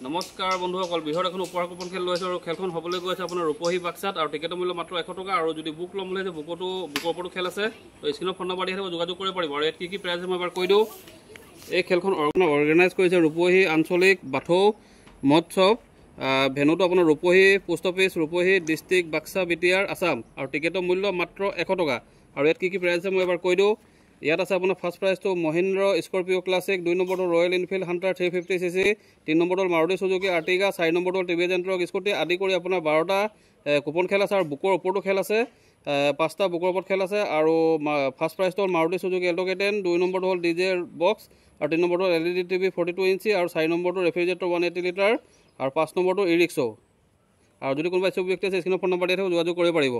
নমস্কাৰ বন্ধুসকল, বৃহৎ এখন উপহাৰ কুপন খেল লৈছে আৰু খেলখন হ'বলৈ গৈ আছে আপোনাৰ ৰূপহী বাক্সাত আৰু টিকেটৰ মূল্য মাত্ৰ 100 টকা। আৰু যদি বুক ল'ম বুলি আছে বুকৰ ওপৰতো খেল আছে, তো স্ক্ৰীণত ফোন নম্বৰ দি থাকিব, যোগাযোগ কৰিব পাৰিব। আৰু ইয়াত কি কি প্ৰাইজ মই এবাৰ কৈ দিওঁ। এই খেলখন অৰ্গেনাইজ কৰিছে ৰূপহী আঞ্চলিক বাথৌ মহোৎসৱ। ভেনুটো আপোনাৰ ৰূপহী পোষ্ট অফিচ, ৰূপহী ডিষ্ট্ৰিক্ট, বাক্সা বিটিআৰ, আছাম। আৰু টিকেটৰ মূল্য মাত্ৰ 100 টকা। আৰু ইয়াত কি কি প্ৰাইজ আছে মই এবাৰ কৈ দিওঁ। ইয়াত আছে আপোনাৰ ফাৰ্ষ্ট প্ৰাইজটো মহিন্দ্ৰ স্কৰ্পিঅ' ক্লাছিক, 2 নম্বৰটো ৰয়েল এনফিল্ড হাণ্টাৰ 350cc, 3 নম্বৰটো মাৰুতি সুজুকি আৰ্টিগা, 4 নম্বৰটো টিভিএছ এণ্ট্ৰক স্কুটি আদি কৰি আপোনাৰ 12টা কুপন খেল আছে। আৰু বুকৰ ওপৰতো খেল আছে, 5টা বুকৰ ওপৰত খেল আছে। আৰু ফাৰ্ষ্ট প্ৰাইজটো হ'ল মাৰুতি সুজুকি এল্টো K10, 2 নম্বৰটো হ'ল ডিজে বক্স, আৰু 3 নম্বৰটো LED টিভি 42 ইঞ্চি, আৰু 4 নম্বৰটো ৰেফ্ৰিজাৰেটৰ 180 লিটাৰ, আৰু 5 নম্বৰটো ই ৰিক্সা। আৰু যদি কোনোবা ইচ্ছুক ব্যক্তি আছে স্ক্ৰীণত ফোন নম্বৰ দি থাকিব, যোগাযোগ কৰিব পাৰিব।